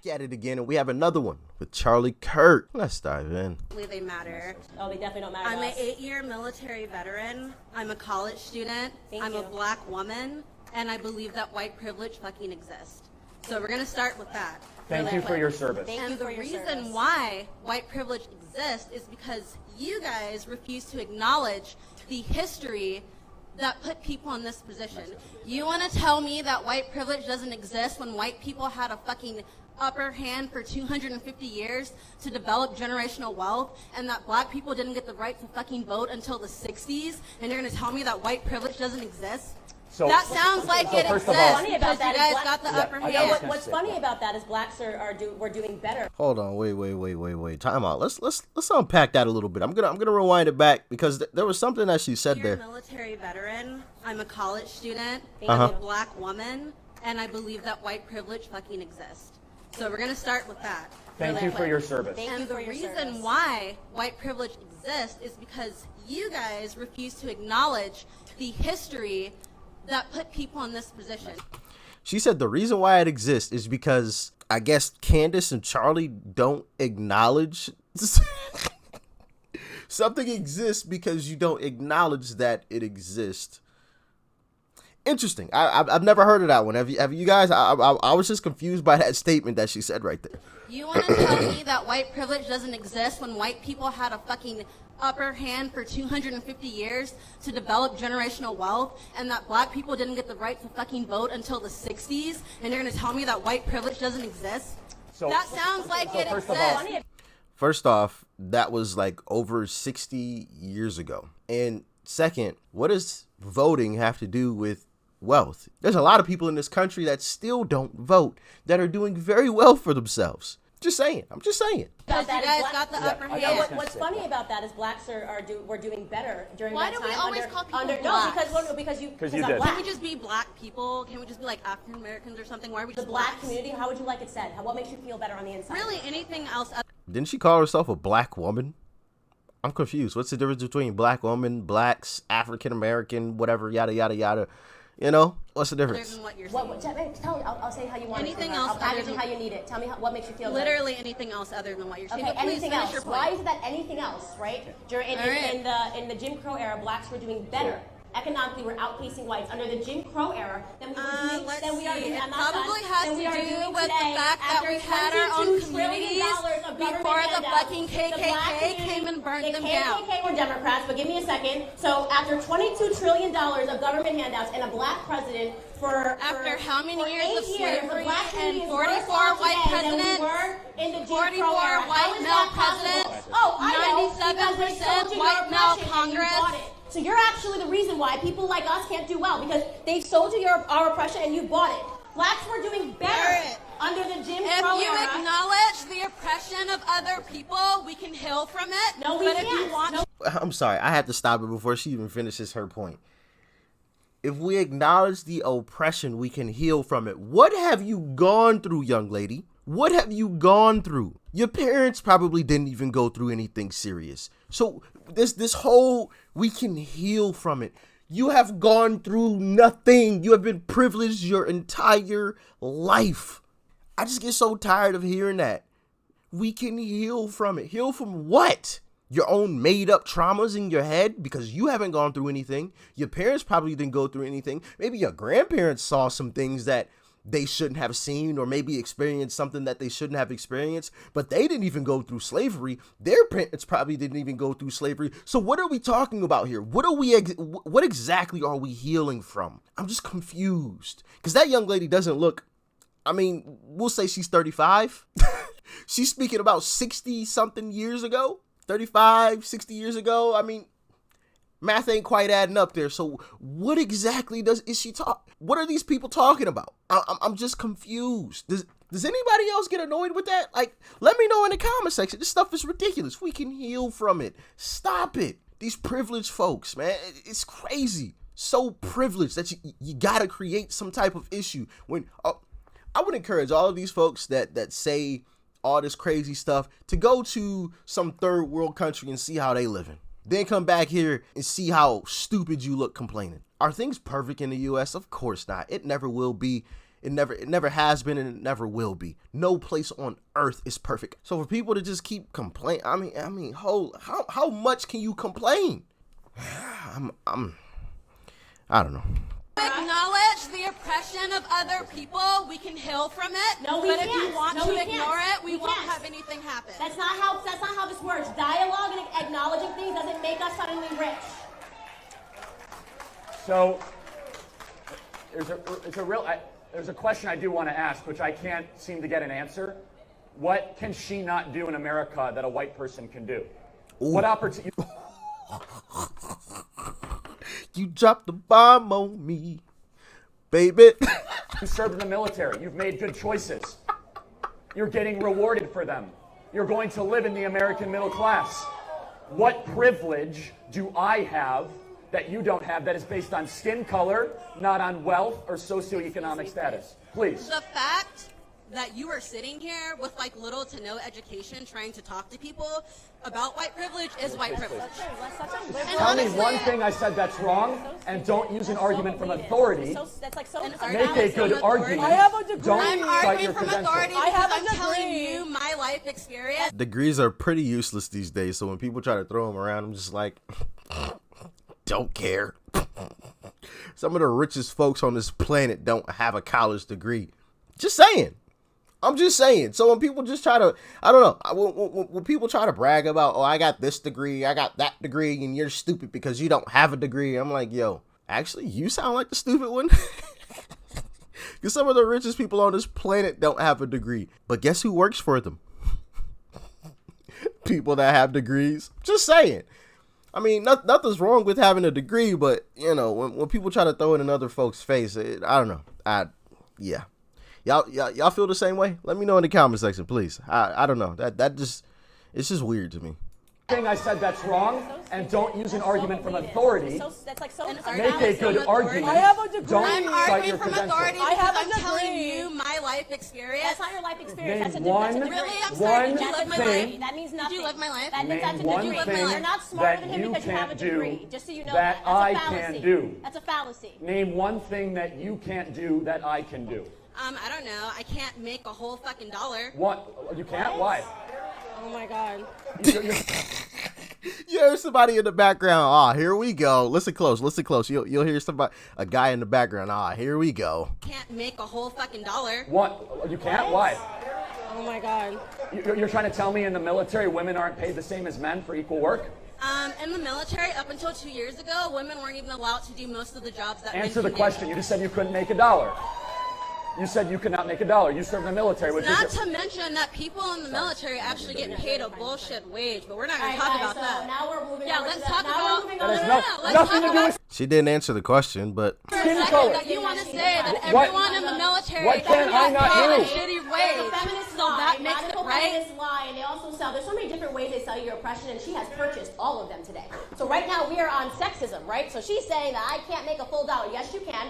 at it again, and we have another one with Charlie Kirk. Let's dive in. They matter. Oh, they definitely don't matter. I'm an 8-year military veteran. I'm a college student. I'm a black woman, and I believe that white privilege fucking exists. So we're gonna start with that. Thank you for your service. And the reason why white privilege exists is because you guys refuse to acknowledge the history that put people in this position. You want to tell me that white privilege doesn't exist when white people had a fucking upper hand for 250 years to develop generational wealth, and that black people didn't get the right to fucking vote until the 60s, and you're going to tell me that white privilege doesn't exist? That sounds like it exists because you guys got the upper hand. What's funny about that is blacks we're doing better. Hold on, wait. Time out. Let's unpack that a little bit. I'm gonna rewind it back because there was something that she said there. I'm a military veteran. I'm a college student. I'm a black woman, and I believe that white privilege fucking exists. So we're gonna start with that. Thank you for your service. And the reason why white privilege exists is because you guys refuse to acknowledge the history that put people in this position. She said the reason why it exists is because I guess Candace and Charlie don't acknowledge something exists because you don't acknowledge that it exists. Interesting. I've never heard of that one. Have you guys? I was just confused by that statement that she said right there. You want to tell me that white privilege doesn't exist when white people had a fucking upper hand for 250 years to develop generational wealth, and that black people didn't get the right to fucking vote until the 60s, and you're going to tell me that white privilege doesn't exist? That sounds like it exists. First off, that was like over 60 years ago. And second, what does voting have to do with wealth? There's a lot of people in this country that still don't vote, that are doing very well for themselves. I'm just saying. Because you guys got the upper hand. What's funny about that is blacks we're doing better during Why that do we time. always call people No, blacks? because you did. black. Can we just be black people? Can we just be like African Americans or something? Why are we The just black blacks? community, how would you like it said? What makes you feel better on the inside? Really, anything else? Didn't she call herself a black woman? I'm confused. What's the difference between black woman, blacks, African American, whatever, yada, yada, yada? You know, what's the difference? Other than what you're saying. Tell me. I'll say how you want Anything it. else I'll package it how you need it. Tell me what makes you feel Literally anything else other than what you're saying. Okay, But please anything finish else. your point. Why is that anything else, right? In the Jim Crow era, blacks were doing better. Economically, we're outpacing whites under the Jim Crow era than we were doing. Let's we are see. doing. It probably has to do with the fact that we had our own communities before the fucking KKK came and burned them down. The KKK were Democrats, but give me a second. So after $22 trillion of government handouts and a black president after how many years of slavery and 44 white presidents, 44 white male presidents, 97% white male Congress. So you're actually the reason why people like us can't do well, because they sold you our oppression and you bought it. Blacks were doing better under the Jim Crow era. If you acknowledge the oppression of other people, we can heal from it. No, we can't. If you want I'm sorry. I had to stop it before she even finishes her point. If we acknowledge the oppression, we can heal from it. What have you gone through, young lady? What have you gone through? Your parents probably didn't even go through anything serious. So this whole, we can heal from it. You have gone through nothing. You have been privileged your entire life. I just get so tired of hearing that. We can heal from it. Heal from what? Your own made up traumas in your head because you haven't gone through anything. Your parents probably didn't go through anything. Maybe your grandparents saw some things that they shouldn't have seen, or maybe experienced something that they shouldn't have experienced, but they didn't even go through slavery. Their parents probably didn't even go through slavery. So what are we talking about here? What exactly are we healing from? I'm just confused because that young lady doesn't look, I mean, we'll say she's 35. She's speaking about 60 something years ago, 35, 60 years ago. I mean, math ain't quite adding up there. So what exactly is she talk? What are these people talking about? I'm just confused. Does anybody else get annoyed with that? Like, let me know in the comment section. This stuff is ridiculous. We can heal from it. Stop it. These privileged folks, man, it's crazy. So privileged that you gotta create some type of issue. When I would encourage all of these folks that say all this crazy stuff to go to some third world country and see how they living. Then come back here and see how stupid you look complaining. Are things perfect in the U.S.? Of course not. It never will be. It never has been, and it never will be. No place on earth is perfect. So for people to just keep complaining, I mean, how much can you complain? I don't know. Acknowledge the oppression of other people. We can heal from it. No, we but can't. if you want No, to we ignore can't. it, we won't have anything happen. That's not how this works. Dialogue and acknowledging things doesn't make us suddenly rich. So there's a question I do want to ask, which I can't seem to get an answer. What can she not do in America that a white person can do? Ooh. What opportunity? You dropped the bomb on me, baby. You served in the military. You've made good choices. You're getting rewarded for them. You're going to live in the American middle class. What privilege do I have that you don't have that is based on skin color, not on wealth or socioeconomic status? Please. The fact that you are sitting here with like little to no education trying to talk to people about white privilege is white privilege. And Tell me honestly, one thing I said that's wrong, and don't use an argument from authority. That's like so. Make a good argument. I have a degree. Don't I'm cite arguing your from credentials. authority I because have a I'm telling degree. you my life experience. Degrees are pretty useless these days, so when people try to throw them around, I'm just like, don't care. Some of the richest folks on this planet don't have a college degree. Just saying. I'm just saying. So when people just try to, I don't know, when people try to brag about, oh, I got this degree, I got that degree, and you're stupid because you don't have a degree, I'm like, yo, actually, you sound like the stupid one. Because some of the richest people on this planet don't have a degree. But guess who works for them? People that have degrees. Just saying. I mean, nothing's wrong with having a degree, but, you know, when people try to throw it in other folks' face, I don't know. Yeah. Y'all feel the same way? Let me know in the comment section, please. I don't know. It's just weird to me. Thing I said that's wrong, and don't use an argument from authority. That's like so. Make a good argument. I have a degree. Don't I'm cite arguing your from credentials. authority I because have a I'm telling degree. you my life experience. That's not your life experience. Name That's a one- degree. Really? I'm sorry. Did you That's live a my degree. life? That means Did nothing. you live my life? That means that's a Name one degree. thing You're not smarter that than him you because you have a can't degree. do Just so you know that That's I a fallacy. can do. That's a fallacy. Name one thing that you can't do that I can do. I don't know. I can't make a whole fucking dollar. What? You can't? Why? Oh my God. You're- You hear somebody in the background. Ah, here we go. Listen close. You'll hear a guy in the background. Ah, here we go. Can't make a whole fucking dollar. What? You can't? Why? Oh my God. You're trying to tell me in the military women aren't paid the same as men for equal work? In the military, up until 2 years ago, women weren't even allowed to do most of the jobs that men Answer the can question. do. You just said you couldn't make a dollar. You said you could not make a dollar. You served in the military. Which Not is to mention that people in the military actually get paid a bullshit wage, but we're not going to talk about so that. now we're moving Yeah, over let's to talk that. Now about. we're moving No, on no, to no, no- no. Let's nothing talk to do about. with She didn't answer the question, but For a Skin second color. that you want to say that What- everyone in the military what can I gets not paid a do? shitty It's a wage, feminist so lie, that makes it radical right. feminist lie, and they also sell. There's so many different ways they sell you your oppression, and she has purchased all of them today. So right now we are on sexism, right? So she's saying that I can't make a full dollar. Yes, you can.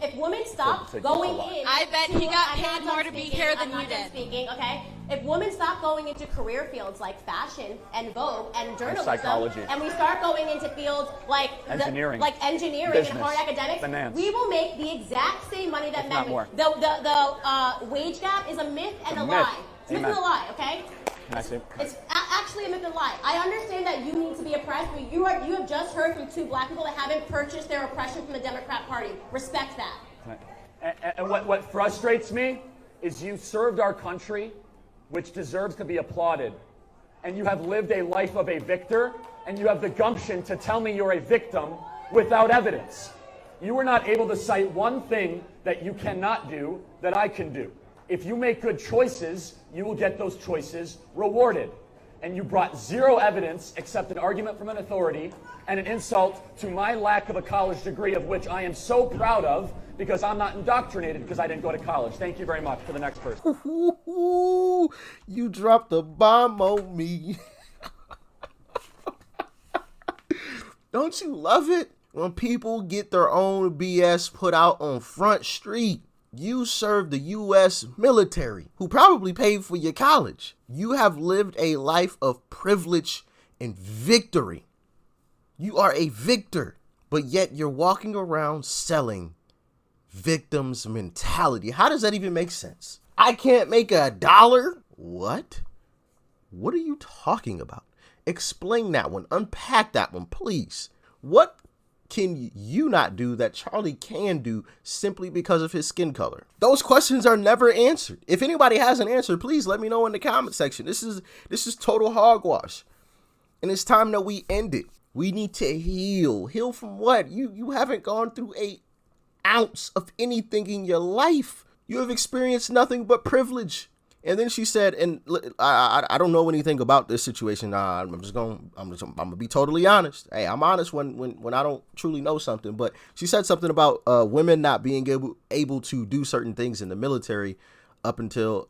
If women stop going in, I bet he got I'm paid not more done to be speaking, here than I'm not you done did. Speaking, okay. If women stop going into career fields like fashion and Vogue and journalism, psychology. and we start going into fields like Engineering. engineering Business. and hard academics, Finance. we will make the exact same money that If men not make. more. The wage gap is a myth and a a myth. lie. It's a myth Amen. and a lie, okay? Can I say? It's actually a myth and a lie. I understand that you need to be oppressed, but you have just heard from two black people that haven't purchased their oppression from the Democrat Party. Respect that. And what frustrates me is you served our country, which deserves to be applauded, and you have lived a life of a victor, and you have the gumption to tell me you're a victim without evidence. You were not able to cite one thing that you cannot do that I can do. If you make good choices, you will get those choices rewarded. And you brought zero evidence except an argument from an authority and an insult to my lack of a college degree, of which I am so proud of because I'm not indoctrinated because I didn't go to college. Thank you very much. For the next person. ooh, you dropped the bomb on me. Don't you love it when people get their own BS put out on Front Street? You served the U.S. military, who probably paid for your college. You have lived a life of privilege and victory. You are a victor, but yet you're walking around selling victim's mentality. How does that even make sense? I can't make $1. What? What are you talking about? Explain that one. Unpack that one, please. What can you not do that Charlie can do simply because of his skin color? Those questions are never answered. If anybody has an answer, please let me know in the comment section. This is total hogwash. And it's time that we end it. We need to heal. Heal from what? You haven't gone through an ounce of anything in your life. You have experienced nothing but privilege. And then she said, and I don't know anything about this situation. I'm gonna be totally honest. Hey, I'm honest when I don't truly know something. But she said something about women not being able to do certain things in the military up until,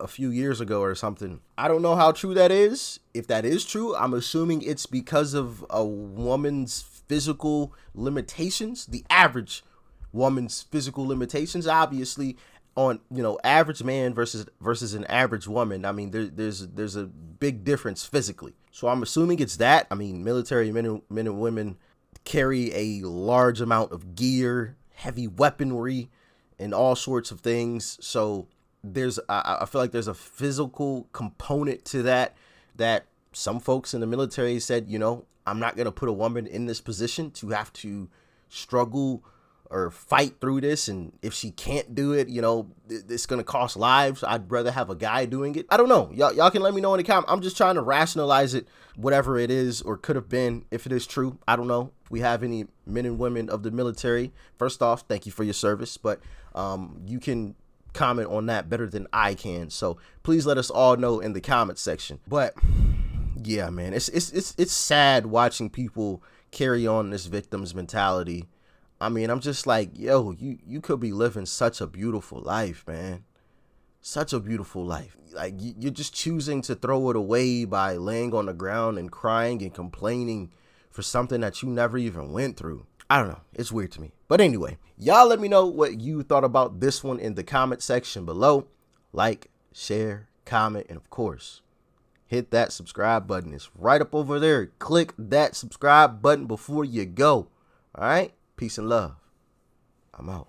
a few years ago or something. I don't know how true that is. If that is true, I'm assuming it's because of a woman's physical limitations, the average woman's physical limitations, obviously. On average man versus an average woman, I mean there's a big difference physically. So I'm assuming it's that. I mean, military men and women carry a large amount of gear, heavy weaponry, and all sorts of things. So I feel like there's a physical component to that some folks in the military said, I'm not gonna put a woman in this position to have to struggle or fight through this, and if she can't do it, it's gonna cost lives. I'd rather have a guy doing it. I don't know. Y'all can let me know in the comment. I'm just trying to rationalize it, whatever it is or could have been. If it is true, I don't know. If we have any men and women of the military, first off, thank you for your service, but you can comment on that better than I can. So please let us all know in the comment section. But yeah, man, it's sad watching people carry on this victim's mentality. I mean, I'm just like, yo, you could be living such a beautiful life, man. Such a beautiful life. Like, you're just choosing to throw it away by laying on the ground and crying and complaining for something that you never even went through. I don't know. It's weird to me. But anyway, y'all let me know what you thought about this one in the comment section below. Like, share, comment, and of course, hit that subscribe button. It's right up over there. Click that subscribe button before you go. All right? Peace and love. I'm out.